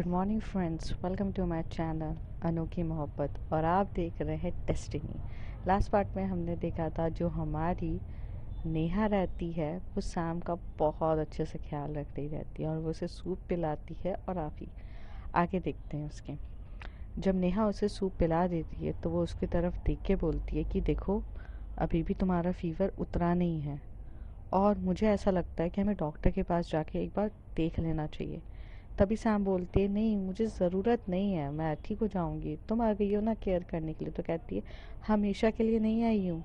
Good morning friends, welcome to my channel अनोखी मोहब्बत। और आप देख रहे हैं डेस्टिनी। लास्ट पार्ट में हमने देखा था जो हमारी नेहा रहती है वो सैम का बहुत अच्छे से ख्याल रख रही रहती है और वो उसे सूप पिलाती है। और आप ही आगे देखते हैं उसके। जब नेहा उसे सूप पिला देती है तो वो उसकी तरफ देख के बोलती है कि देखो, अभी भी तुम्हारा फीवर उतरा नहीं है और मुझे ऐसा लगता है कि हमें डॉक्टर के पास जाके एक बार देख लेना चाहिए। तभी सैम बोलती है, नहीं मुझे ज़रूरत नहीं है, मैं ठीक हो जाऊंगी, तुम आ गई हो ना केयर करने के लिए। तो कहती है, हमेशा के लिए नहीं आई हूँ,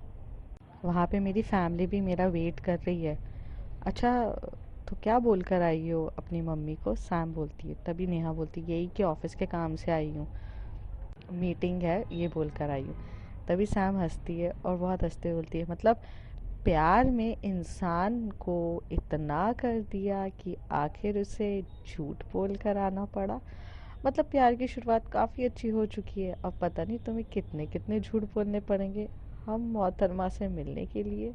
वहाँ पे मेरी फैमिली भी मेरा वेट कर रही है। अच्छा, तो क्या बोल कर आई हो अपनी मम्मी को? सैम बोलती है। तभी नेहा बोलती है, यही कि ऑफिस के काम से आई हूँ, मीटिंग है ये बोल कर आई हूँ। तभी सैम हंसती है और बहुत हंसते हुए बोलती है, मतलब प्यार में इंसान को इतना कर दिया कि आखिर उसे झूठ बोल कर आना पड़ा। मतलब प्यार की शुरुआत काफ़ी अच्छी हो चुकी है, अब पता नहीं तुम्हें कितने कितने झूठ बोलने पड़ेंगे हम मोहतरमा से मिलने के लिए।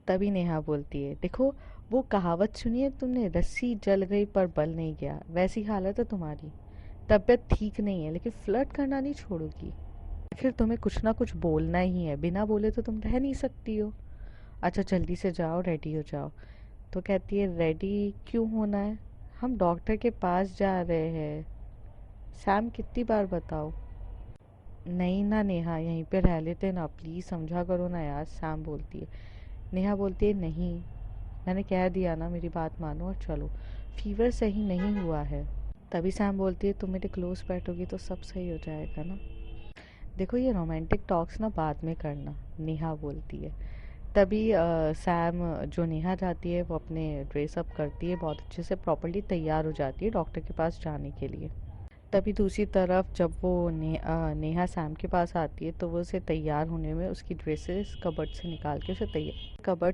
तभी नेहा बोलती है, देखो वो कहावत सुनी है तुमने, रस्सी जल गई पर बल नहीं गया, वैसी हालत है तुम्हारी। तबीयत ठीक नहीं है लेकिन फ्लर्ट करना नहीं छोड़ोगी। आखिर तुम्हें कुछ ना कुछ बोलना ही है, बिना बोले तो तुम रह नहीं सकती हो। अच्छा जल्दी से जाओ, रेडी हो जाओ। तो कहती है, रेडी क्यों होना है, हम डॉक्टर के पास जा रहे हैं। सैम कितनी बार बताओ। नहीं ना नेहा, यहीं पे रह लेते ना, प्लीज़ समझा करो ना यार, सैम बोलती है। नेहा बोलती है, नहीं मैंने कह दिया ना, मेरी बात मानो और चलो, फीवर सही नहीं हुआ है। तभी सैम बोलती है, तुम मेरे क्लोज बैठोगी तो सब सही हो जाएगा ना। देखो ये रोमांटिक टॉक्स ना बाद में करना, नेहा बोलती है। तभी सैम जो नेहा जाती है वो अपने ड्रेस अप करती है, बहुत अच्छे से प्रॉपर्ली तैयार हो जाती है डॉक्टर के पास जाने के लिए। तभी दूसरी तरफ जब वो नेहा सैम के पास आती है तो वो उसे तैयार होने में उसकी ड्रेसेस कबर्ड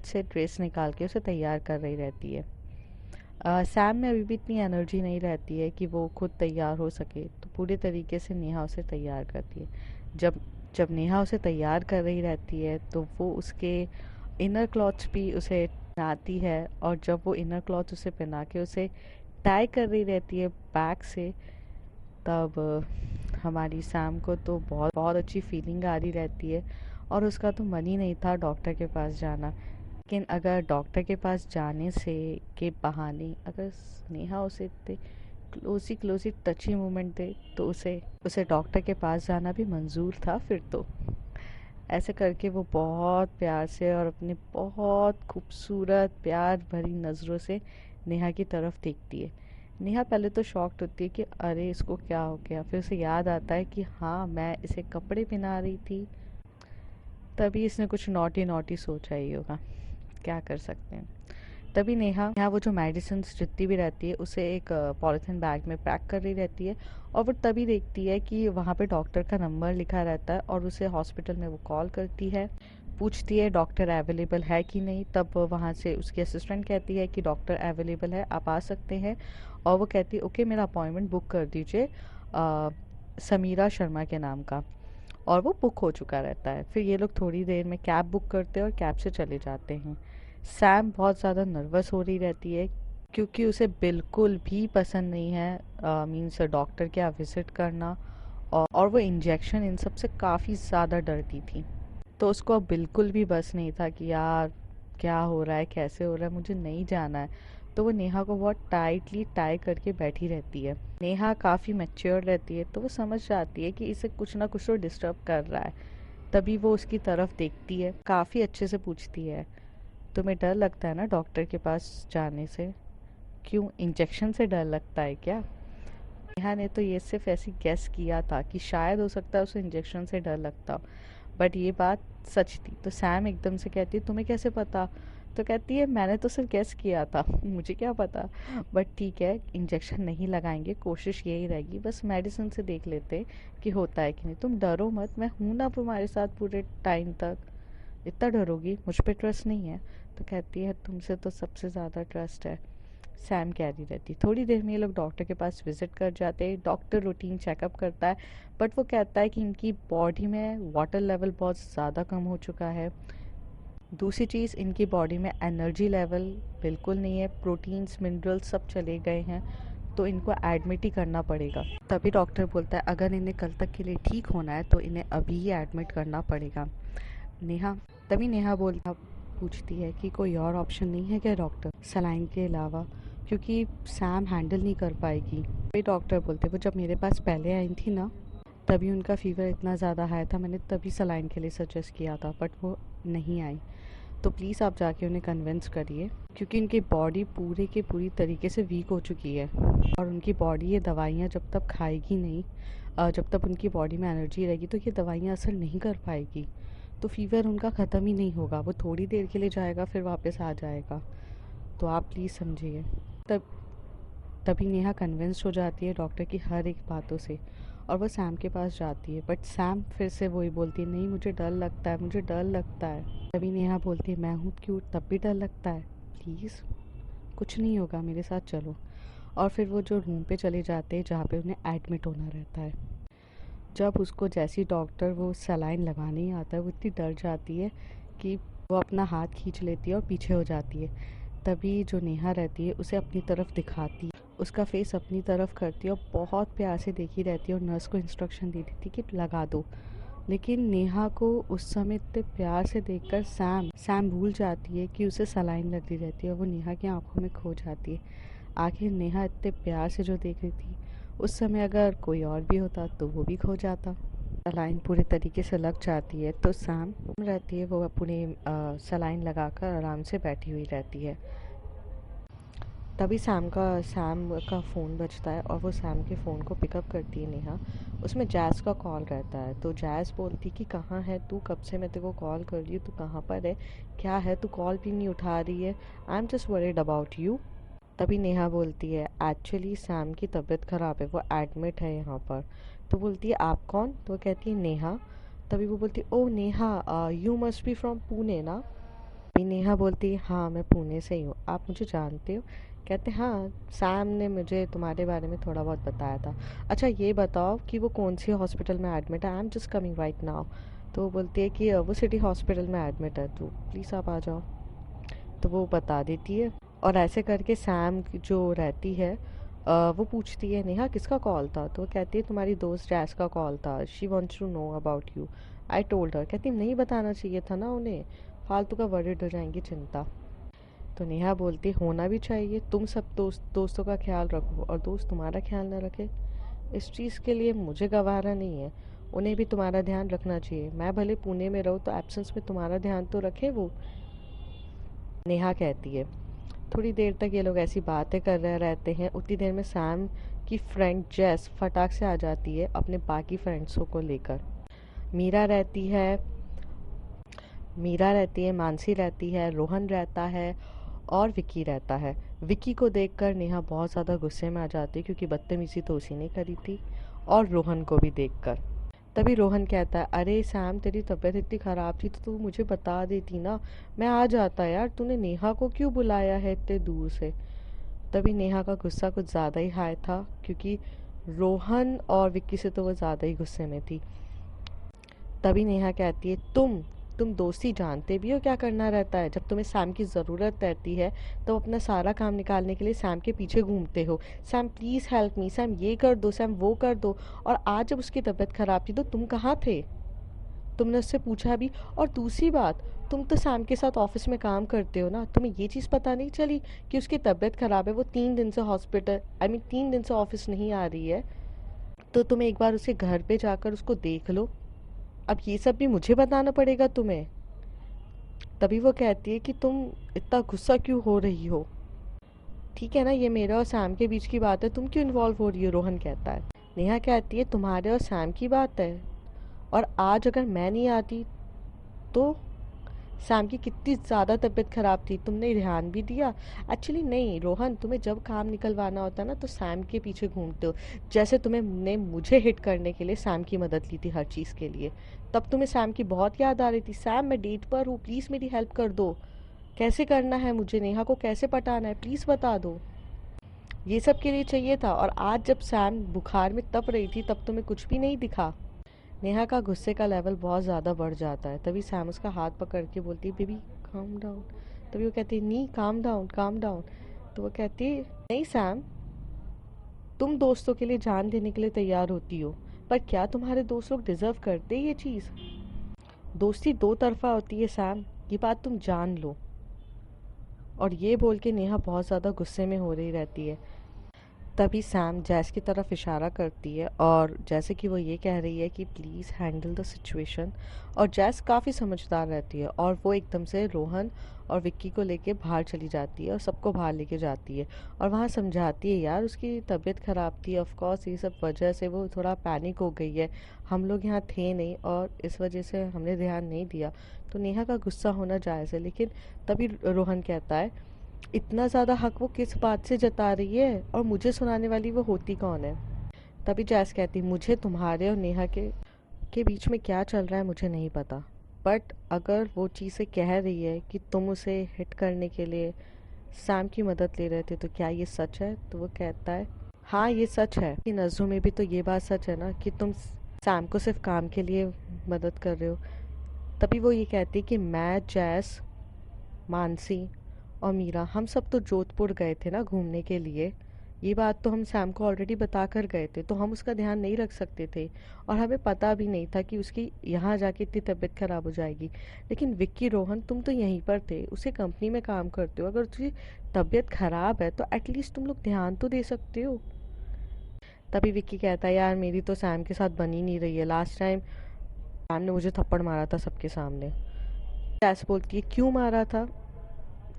से ड्रेस निकाल के उसे तैयार कर रही रहती है। सैम में अभी भी इतनी एनर्जी नहीं रहती है कि वो खुद तैयार हो सके, तो पूरे तरीके से नेहा उसे तैयार करती है। जब जब नेहा उसे तैयार कर रही रहती है तो वो उसके इनर क्लॉथ्स भी उसे पहनाती है, और जब वो इनर क्लॉथ उसे पहना के उसे टाई कर रही रहती है बैक से, तब हमारी सैम को तो बहुत बहुत अच्छी फीलिंग आ रही रहती है और उसका तो मन ही नहीं था डॉक्टर के पास जाना। लेकिन अगर डॉक्टर के पास जाने से के बहाने अगर नेहा उसे इतने क्लोजी टची मोमेंट दे तो उसे उसे डॉक्टर के पास जाना भी मंजूर था फिर तो। ऐसे करके वो बहुत प्यार से और अपने बहुत खूबसूरत प्यार भरी नज़रों से नेहा की तरफ देखती है। नेहा पहले तो शॉक्ड होती है कि अरे इसको क्या हो गया, फिर उसे याद आता है कि हाँ मैं इसे कपड़े पहना रही थी। तभी इसने कुछ नॉटी नॉटी सोचा ही होगा, क्या कर सकते हैं। तभी नेहा नेहा वो जो मेडिसिन जितनी भी रहती है उसे एक पॉलिथीन बैग में पैक कर रही रहती है, और वो तभी देखती है कि वहाँ पे डॉक्टर का नंबर लिखा रहता है और उसे हॉस्पिटल में वो कॉल करती है, पूछती है डॉक्टर अवेलेबल है कि नहीं। तब वहाँ से उसकी असिस्टेंट कहती है कि डॉक्टर अवेलेबल है, आप आ सकते हैं। और वो कहती है ओके, मेरा अपॉइंटमेंट बुक कर दीजिए समीरा शर्मा के नाम का। और वो बुक हो चुका रहता है। फिर ये लोग थोड़ी देर में कैब बुक करते हैं और कैब से चले जाते हैं। सैम बहुत ज़्यादा नर्वस हो रही रहती है क्योंकि उसे बिल्कुल भी पसंद नहीं है मीन्स डॉक्टर के यहाँ विज़िट करना, और वो इंजेक्शन इन सब से काफ़ी ज़्यादा डरती थी। तो उसको अब बिल्कुल भी बस नहीं था कि यार क्या हो रहा है, कैसे हो रहा है, मुझे नहीं जाना है। तो वो नेहा को बहुत टाइटली टाई करके बैठी रहती है। नेहा काफ़ी मैच्योर रहती है तो वो समझ जाती है कि इसे कुछ ना कुछ तो डिस्टर्ब कर रहा है। तभी वो उसकी तरफ देखती है, काफ़ी अच्छे से पूछती है, तुम्हें डर लगता है ना डॉक्टर के पास जाने से? क्यों, इंजेक्शन से डर लगता है क्या? नेहा ने तो ये सिर्फ ऐसे गेस किया था कि शायद हो सकता है उसे इंजेक्शन से डर लगता हो, बट ये बात सच थी। तो सैम एकदम से कहती है, तुम्हें कैसे पता? तो कहती है, मैंने तो सिर्फ गेस किया था, मुझे क्या पता। बट ठीक है, इंजेक्शन नहीं लगाएंगे, कोशिश यही रहेगी, बस मेडिसिन से देख लेते कि होता है कि नहीं। तुम डरो मत, मैं हूं ना तुम्हारे साथ पूरे टाइम तक। इतना डरोगी, मुझ पे ट्रस्ट नहीं है? तो कहती है, तुमसे तो सबसे ज़्यादा ट्रस्ट है। सैम कह रही रहती। थोड़ी देर में ये लोग डॉक्टर के पास विजिट कर जाते हैं। डॉक्टर रूटीन चेकअप करता है, बट वो कहता है कि इनकी बॉडी में वाटर लेवल बहुत ज़्यादा कम हो चुका है। दूसरी चीज़, इनकी बॉडी में एनर्जी लेवल बिल्कुल नहीं है, प्रोटीन्स मिनरल्स सब चले गए हैं। तो इनको एडमिट ही करना पड़ेगा। तभी डॉक्टर बोलता है अगर इन्हें कल तक के लिए ठीक होना है तो इन्हें अभी ही एडमिट करना पड़ेगा। तभी नेहा पूछती है कि कोई और ऑप्शन नहीं है क्या डॉक्टर, सलाइन के अलावा, क्योंकि सैम हैंडल नहीं कर पाएगी। तभी डॉक्टर बोलते वो जब मेरे पास पहले आई थी ना, तभी उनका फ़ीवर इतना ज़्यादा हाई था, मैंने तभी सलाइन के लिए सजेस्ट किया था, बट वो नहीं आई। तो प्लीज़ आप जाके उन्हें कन्विंस करिए, क्योंकि उनकी बॉडी पूरे के पूरी तरीके से वीक हो चुकी है और उनकी बॉडी ये दवाइयाँ जब तक खाएगी नहीं, जब तक उनकी बॉडी में एनर्जी रहेगी तो ये दवाइयाँ असर नहीं कर पाएगी। तो फ़ीवर उनका ख़त्म ही नहीं होगा, वो थोड़ी देर के लिए जाएगा फिर वापस आ जाएगा। तो आप प्लीज़ समझिए। तब तभी नेहा कन्विंस्ड हो जाती है डॉक्टर की हर एक बातों से और वो सैम के पास जाती है, बट सैम फिर से वही बोलती है नहीं मुझे डर लगता है, मुझे डर लगता है। तभी नेहा बोलती है मैं हूँ क्यों, तब भी डर लगता है, प्लीज़ कुछ नहीं होगा, मेरे साथ चलो। और फिर वो जो रूम पे चले जाते हैं जहाँ पे उन्हें एडमिट होना रहता है। जब उसको जैसी डॉक्टर वो सलाइन लगाने ही आता है वो इतनी डर जाती है कि वो अपना हाथ खींच लेती है और पीछे हो जाती है। तभी जो नेहा रहती है उसे अपनी तरफ दिखाती है, उसका फेस अपनी तरफ करती है और बहुत प्यार से देखी रहती है और नर्स को इंस्ट्रक्शन दे देती है कि लगा दो। लेकिन नेहा को उस समय इतने प्यार से देखकर सैम भूल जाती है कि उसे सलाइन लग रही रहती है और वो नेहा की आंखों में खो जाती है। आखिर नेहा इतने प्यार से जो देख रही थी, उस समय अगर कोई और भी होता तो वो भी खो जाता। सलाइन पूरे तरीके से लग जाती है तो सैम रहती है, वो अपनी सलाइन लगाकर आराम से बैठी हुई रहती है। तभी सैम का फ़ोन बजता है और वो सैम के फ़ोन को पिकअप करती है नेहा। उसमें जैज़ का कॉल रहता है, तो जैज़ बोलती कि कहाँ है तू, कब से मैं तेरे को कॉल कर रही हूँ, तू कहाँ पर है, क्या है, तू कॉल भी नहीं उठा रही है, I am just worried about you. तभी नेहा बोलती है एक्चुअली सैम की तबीयत ख़राब है, वो एडमिट है यहाँ पर। तो बोलती है आप कौन, तो वो कहती है नेहा। तभी वो बोलती है oh Neha, you must be from Pune ना। तभी नेहा बोलती है हाँ मैं पुणे से ही हूँ, आप मुझे जानते हो। कहते हैं हाँ, सैम ने मुझे तुम्हारे बारे में थोड़ा बहुत बताया था। अच्छा ये बताओ कि वो कौन सी हॉस्पिटल में एडमिट है, I am just coming right now. तो वो बोलती है कि वो सिटी हॉस्पिटल में एडमिट है, तो प्लीज़ आप आ जाओ। तो वो बता देती है और ऐसे करके सैम जो रहती है वो पूछती है नेहा किसका कॉल था, तो वो कहती है तुम्हारी दोस्त जैस का कॉल था, she wants to know about you, I told her. कहती नहीं बताना चाहिए था ना उन्हें, फालतू का वर्रिड हो जाएंगी चिंता। तो नेहा बोलती होना भी चाहिए, तुम सब दोस्तों का ख्याल रखो और दोस्त तुम्हारा ख्याल ना रखे, इस चीज़ के लिए मुझे गवारा नहीं है, उन्हें भी तुम्हारा ध्यान रखना चाहिए, मैं भले पुणे में रहूँ तो एब्सेंस में तुम्हारा ध्यान तो रखे वो। नेहा कहती है। थोड़ी देर तक ये लोग ऐसी बातें कर रहे रहते हैं, उतनी देर में सैम की फ्रेंड जेस फटाक से आ जाती है अपने बाकी फ्रेंड्सों को लेकर। मीरा रहती है मीरा रहती है, मानसी रहती है, रोहन रहता है और विक्की रहता है। विक्की को देखकर नेहा बहुत ज़्यादा गुस्से में आ जाती है क्योंकि बदतमीज़ी तो उसी ने करी थी, और रोहन को भी देखकर। तभी रोहन कहता है अरे सैम तेरी तबीयत इतनी ख़राब थी तो तू मुझे बता देती ना, मैं आ जाता यार, तूने नेहा को क्यों बुलाया है इतने दूर से। तभी नेहा का गुस्सा कुछ ज़्यादा ही हाई था क्योंकि रोहन और विक्की से तो वो ज़्यादा ही गुस्से में थी। तभी नेहा कहती है तुम दोस्ती जानते भी हो क्या करना रहता है, जब तुम्हें सैम की ज़रूरत रहती है तो अपना सारा काम निकालने के लिए सैम के पीछे घूमते हो, Sam please help me, Sam ये कर दो, सैम वो कर दो। और आज जब उसकी तबीयत ख़राब थी तो तुम कहाँ थे, तुमने उससे पूछा भी। और दूसरी बात, तुम तो सैम के साथ ऑफिस में काम करते हो ना, तुम्हें ये चीज़ पता नहीं चली कि उसकी तबीयत ख़राब है, वो 3 दिन से हॉस्पिटल 3 दिन से ऑफिस नहीं आ रही है, तो तुम एक बार उसके घर पे जाकर उसको देख लो, अब ये सब भी मुझे बताना पड़ेगा तुम्हें। तभी वो कहती है कि तुम इतना गुस्सा क्यों हो रही हो, ठीक है ना, ये मेरा और सैम के बीच की बात है, तुम क्यों इन्वॉल्व हो रही हो, रोहन कहता है। नेहा कहती है तुम्हारे और सैम की बात है, और आज अगर मैं नहीं आती तो सैम की कितनी ज़्यादा तबीयत ख़राब थी, तुमने ध्यान भी दिया। एक्चुअली नहीं रोहन, तुम्हें जब काम निकलवाना होता है ना तो सैम के पीछे घूमते हो, जैसे तुम्हें ने मुझे हिट करने के लिए सैम की मदद ली थी हर चीज़ के लिए, तब तुम्हें सैम की बहुत याद आ रही थी, सैम मैं डेट पर हूँ, प्लीज़ मेरी हेल्प कर दो, कैसे करना है मुझे, नेहा को कैसे पटाना है प्लीज़ बता दो। ये सब के लिए चाहिए था, और आज जब सैम बुखार में तप रही थी तब तुम्हें कुछ भी नहीं दिखा। नेहा का गुस्से का लेवल बहुत ज़्यादा बढ़ जाता है। तभी सैम उसका हाथ पकड़ के बोलती है बेबी काम डाउन। तभी वो कहती है नी काम डाउन काम डाउन। तो वो कहती है नहीं सैम, तुम दोस्तों के लिए जान देने के लिए तैयार होती हो, पर क्या तुम्हारे दोस्त लोग डिजर्व करते ये चीज़? दोस्ती दो तरफा होती है सैम, ये बात तुम जान लो। और ये बोल के नेहा बहुत ज़्यादा गुस्से में हो रही रहती है। तभी सैम जैस की तरफ इशारा करती है और जैसे कि वो ये कह रही है कि प्लीज़ हैंडल द सिचुएशन, और जैस काफ़ी समझदार रहती है और वो एकदम से रोहन और विक्की को लेके बाहर चली जाती है और सबको बाहर लेके जाती है और वहाँ समझाती है यार उसकी तबीयत ख़राब थी, ऑफ कोर्स ये सब वजह से वो थोड़ा पैनिक हो गई है, हम लोग यहाँ थे नहीं और इस वजह से हमने ध्यान नहीं दिया। तो नेहा का गुस्सा होना जायज़ है, लेकिन तभी रोहन कहता है इतना ज़्यादा हक वो किस बात से जता रही है और मुझे सुनाने वाली वो होती कौन है? तभी जैस कहती मुझे तुम्हारे और नेहा के बीच में क्या चल रहा है मुझे नहीं पता, बट अगर वो चीज़ें कह रही है कि तुम उसे हिट करने के लिए सैम की मदद ले रहे थे तो क्या ये सच है? तो वो कहता है हाँ ये सच है। कि नज़रों में भी तो ये बात सच है ना कि तुम सैम को सिर्फ काम के लिए मदद कर रहे हो। तभी वो ये कहती कि मैं, जैस, मानसी और मीरा हम सब तो जोधपुर गए थे ना घूमने के लिए। ये बात तो हम सैम को ऑलरेडी बता कर गए थे, तो हम उसका ध्यान नहीं रख सकते थे और हमें पता भी नहीं था कि उसकी यहाँ जाके इतनी तबीयत ख़राब हो जाएगी। लेकिन विक्की, रोहन, तुम तो यहीं पर थे, उसे कंपनी में काम करते हो, अगर उसकी तबीयत ख़राब है तो एटलीस्ट तुम लोग ध्यान तो दे सकते हो। तभी विक्की कहता है यार मेरी तो सैम के साथ बनी नहीं रही है, लास्ट टाइम सैम ने मुझे थप्पड़ मारा था सबके सामने। जैस बोलती है क्यों मारा था?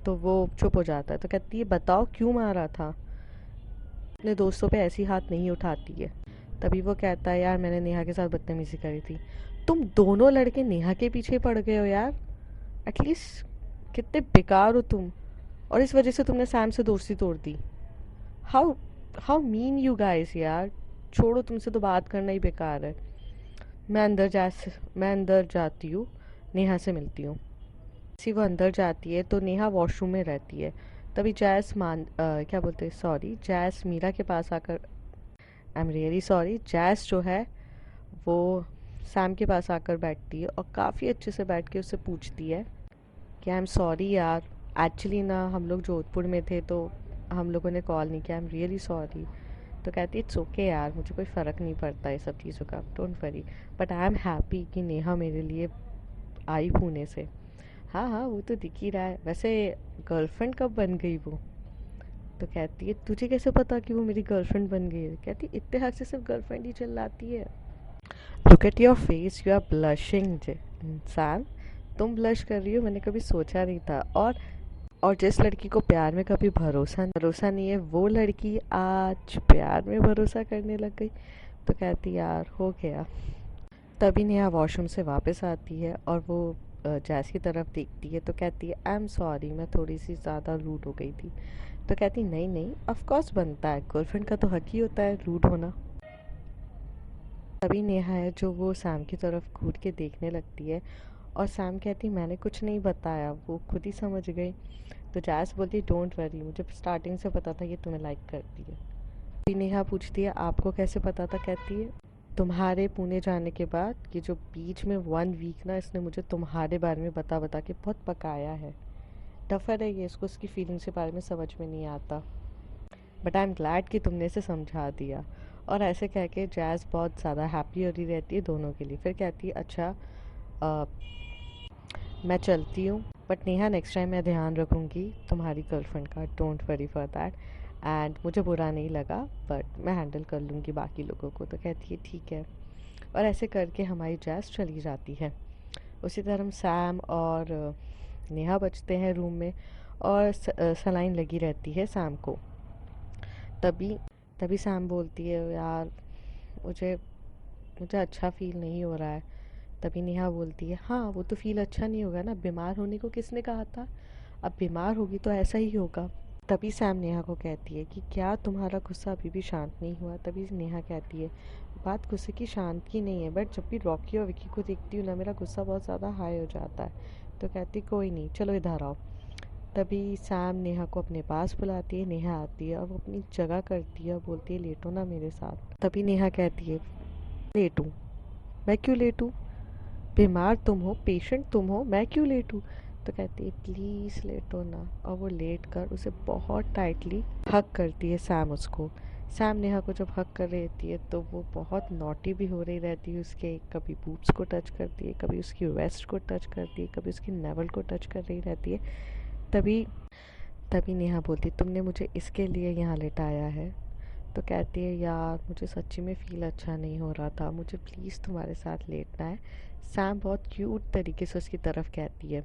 तो वो चुप हो जाता है, तो कहती है बताओ क्यों मारा था? अपने दोस्तों पे ऐसी हाथ नहीं उठाती है। तभी वो कहता है यार मैंने नेहा के साथ बदतमीजी करी थी। तुम दोनों लड़के नेहा के पीछे पड़ गए हो यार, एटलीस्ट कितने बेकार हो तुम, और इस वजह से तुमने सैम से दोस्ती तोड़ दी। How how mean you guys यार, छोड़ो तुमसे तो बात करना ही बेकार है। मैं अंदर जाती हूँ, नेहा से मिलती हूँ। जैसे वो अंदर जाती है तो नेहा वॉशरूम में रहती है। तभी क्या बोलते हैं, सॉरी, जैस मीरा के पास आकर, आई एम रियली सॉरी, जैस जो है वो सैम के पास आकर बैठती है और काफ़ी अच्छे से बैठ के उससे पूछती है कि आई एम सॉरी यार, एक्चुअली ना हम लोग जोधपुर में थे तो हम लोगों ने कॉल नहीं किया, आई एम रियली सॉरी। तो कहती है इट्स ओके यार, मुझे कोई फ़र्क नहीं पड़ता ये सब चीज़ों का, don't worry, but I am happy कि नेहा मेरे लिए आई पुणे से। हाँ हाँ वो तो दिख ही रहा है, वैसे गर्लफ्रेंड कब बन गई वो? तो कहती है तुझे कैसे पता कि वो मेरी गर्लफ्रेंड बन गई है? कहती इतने हक से सिर्फ गर्लफ्रेंड ही चिल्लाती है। Look at your face, you are blushing Sam, तुम ब्लश कर रही हो, मैंने कभी सोचा नहीं था। और जिस लड़की को प्यार में कभी भरोसा नहीं है वो लड़की आज प्यार में भरोसा करने लग गई। तो कहती यार हो गया। तभी नेहा वॉशरूम से वापस आती है और वो जैस की तरफ देखती है तो कहती है आई एम सॉरी, मैं थोड़ी सी ज़्यादा रूड हो गई थी। तो कहती नहीं नहीं, ऑफ कोर्स बनता है, गर्लफ्रेंड का तो हक ही होता है रूड होना। तभी नेहा है जो वो सैम की तरफ घूर के देखने लगती है और सैम कहती मैंने कुछ नहीं बताया, वो खुद ही समझ गई। तो जैस बोलती डोंट वरी, मुझे स्टार्टिंग से पता था ये तुम्हें लाइक करती है। फिर नेहा पूछती है आपको कैसे पता था? कहती है तुम्हारे पुणे जाने के बाद ये जो बीच में 1 वीक ना इसने मुझे तुम्हारे बारे में बता बता के बहुत पकाया है। टफर है ये, इसको उसकी फीलिंग्स के बारे में समझ में नहीं आता, बट आई एम ग्लैड कि तुमने इसे समझा दिया। और ऐसे कह के जैज़ बहुत ज़्यादा हैप्पी हो रही रहती है दोनों के लिए। फिर कहती है अच्छा मैं चलती हूँ, बट नेहा नेक्स्ट टाइम मैं ध्यान रखूँगी तुम्हारी गर्लफ्रेंड का, don't worry for that, and मुझे बुरा नहीं लगा बट मैं हैंडल कर लूँगी बाकी लोगों को। तो कहती है ठीक है, और ऐसे करके हमारी जैस चली जाती है। उसी तरह सैम और नेहा बचते हैं रूम में और सलाइन लगी रहती है सैम को। तभी तभी सैम बोलती है यार मुझे मुझे अच्छा फील नहीं हो रहा है। तभी नेहा बोलती है हाँ वो तो फील अच्छा नहीं होगा ना, बीमार होने को किसने कहा था, अब बीमार होगी तो ऐसा ही होगा। तभी सैम नेहा को कहती है कि क्या तुम्हारा गुस्सा अभी भी शांत नहीं हुआ? तभी नेहा कहती है बात गुस्से की शांत की नहीं है, बट जब भी रॉकी और विकी को देखती हूँ ना मेरा गुस्सा बहुत ज़्यादा हाई हो जाता है। तो कहती कोई नहीं चलो इधर आओ। तभी सैम नेहा को अपने पास बुलाती है, नेहा आती है और वो अपनी जगह करती है और बोलती है लेटो ना मेरे साथ। तभी नेहा कहती है लेटूं? मैं क्यों लेटूं? बीमार तुम हो, पेशेंट तुम हो, मैं क्यों लेटूं? तो कहती है प्लीज़ लेटो ना, और वो लेट कर उसे बहुत टाइटली हग करती है सैम उसको। सैम नेहा को जब हक कर रही रहती है तो वो बहुत नॉटी भी हो रही रहती है उसके, कभी बूब्स को टच करती है, कभी उसकी वेस्ट को टच करती है, कभी उसकी नेवल को टच कर रही रहती है। तभी तभी नेहा बोलती, तुमने मुझे इसके लिए यहाँ लेटाया है? तो कहती है, यार मुझे सच्ची में फ़ील अच्छा नहीं हो रहा था, मुझे प्लीज़ तुम्हारे साथ लेटना है। सैम बहुत क्यूट तरीके से उसकी तरफ कहती है।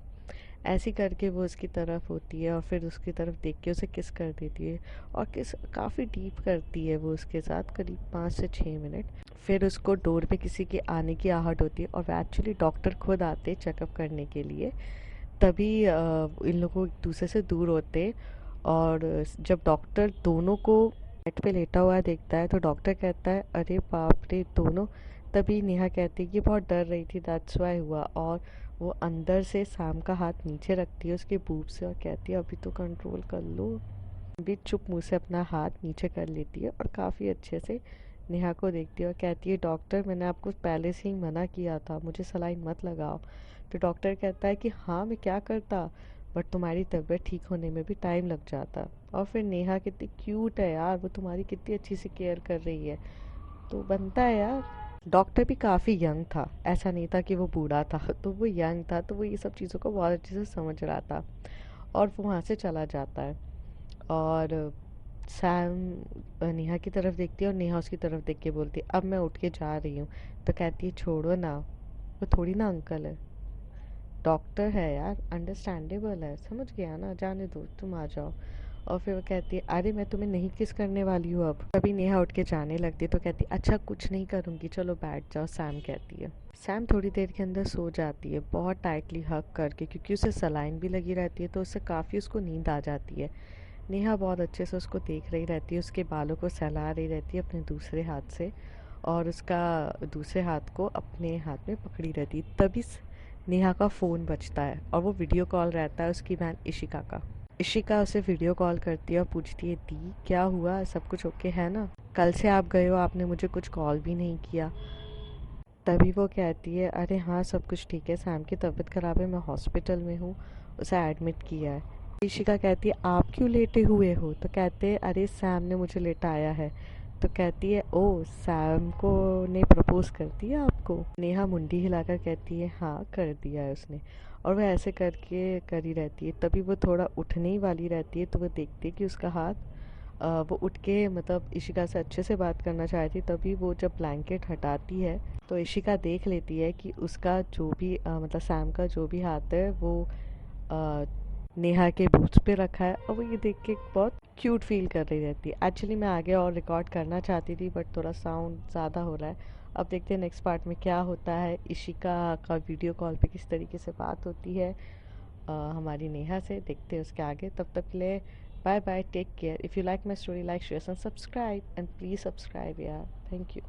ऐसी करके वो उसकी तरफ होती है और फिर उसकी तरफ देख के उसे किस कर देती है, और किस काफ़ी डीप करती है वो उसके साथ, करीब 5 से 6 मिनट। फिर उसको डोर पे किसी के आने की आहट होती है और वो एक्चुअली डॉक्टर खुद आते चेकअप करने के लिए। तभी इन लोगों एक दूसरे से दूर होते, और जब डॉक्टर दोनों को बेड पे लेटा हुआ देखता है तो डॉक्टर कहता है, अरे बाप रे दोनों। तभी नेहा कहती है कि बहुत डर रही थी, दैट्स वाई हुआ। और वो अंदर से सैम का हाथ नीचे रखती है उसके बूब से और कहती है, अभी तो कंट्रोल कर लो। भी चुप मुँह से अपना हाथ नीचे कर लेती है और काफ़ी अच्छे से नेहा को देखती है और कहती है, डॉक्टर मैंने आपको पहले से ही मना किया था, मुझे सलाइन मत लगाओ। तो डॉक्टर कहता है कि हाँ मैं क्या करता, बट तुम्हारी तबीयत ठीक होने में भी टाइम लग जाता। और फिर नेहा कितनी क्यूट है यार, वो तुम्हारी कितनी अच्छी से केयर कर रही है, तो बनता है यार। डॉक्टर भी काफ़ी यंग था, ऐसा नहीं था कि वो बूढ़ा था तो वो यंग था, तो वो ये सब चीज़ों को बहुत अच्छे से समझ रहा था। और वो वहाँ से चला जाता है। और सैम नेहा की तरफ देखती है और नेहा उसकी तरफ देख के बोलती है, अब मैं उठ के जा रही हूँ। तो कहती है, छोड़ो ना, वो थोड़ी ना अंकल है, डॉक्टर है यार, अंडरस्टैंडेबल है, समझ गया ना, जाने दो तुम आ जाओ। और फिर वो कहती है, अरे मैं तुम्हें नहीं किस करने वाली हूँ अब। तभी नेहा उठ के जाने लगती है तो कहती है, अच्छा कुछ नहीं करूँगी, चलो बैठ जाओ, सैम कहती है। सैम थोड़ी देर के अंदर सो जाती है बहुत टाइटली हग करके, क्योंकि उसे सलाइन भी लगी रहती है तो उससे काफ़ी उसको नींद आ जाती है। नेहा बहुत अच्छे से उसको देख रही रहती है, उसके बालों को सहला रही रहती है अपने दूसरे हाथ से, और उसका दूसरे हाथ को अपने हाथ में पकड़ी रहती है। तभी नेहा का फ़ोन बजता है और वो वीडियो कॉल रहता है उसकी बहन इशिका का। इशिका उसे वीडियो कॉल करती है और पूछती है, दी क्या हुआ, सब कुछ ओके है ना? कल से आप गए हो, आपने मुझे कुछ कॉल भी नहीं किया। तभी वो कहती है, अरे हाँ सब कुछ ठीक है, सैम की तबीयत ख़राब है, मैं हॉस्पिटल में हूँ, उसे एडमिट किया है। इशिका कहती है, आप क्यों लेटे हुए हो? तो कहते हैं, अरे सैम ने मुझे लेटाया है। तो कहती है, ओ सैम को ने प्रपोज कर दिया आपको? नेहा मुंडी हिलाकर कहती है, हाँ कर दिया है उसने। और वह ऐसे करके करी रहती है। तभी वो थोड़ा उठने ही वाली रहती है तो वो देखती है कि उसका हाथ वो उठ के मतलब इशिका से अच्छे से बात करना चाहती, तभी वो जब ब्लैंकेट हटाती है तो इशिका देख लेती है कि उसका जो भी मतलब सैम का जो भी हाथ है वो अ, नेहा के बूट्स पे रखा है, और वो ये देख के बहुत क्यूट फील कर रही रहती है। एक्चुअली मैं आगे और रिकॉर्ड करना चाहती थी बट थोड़ा साउंड ज़्यादा हो रहा है। अब देखते हैं नेक्स्ट पार्ट में क्या होता है, इशिका का वीडियो कॉल पे किस तरीके से बात होती है हमारी नेहा से। देखते हैं उसके आगे, तब तक के लिए bye bye, take care. If you like my story, like share and subscribe, and please subscribe यार, थैंक यू।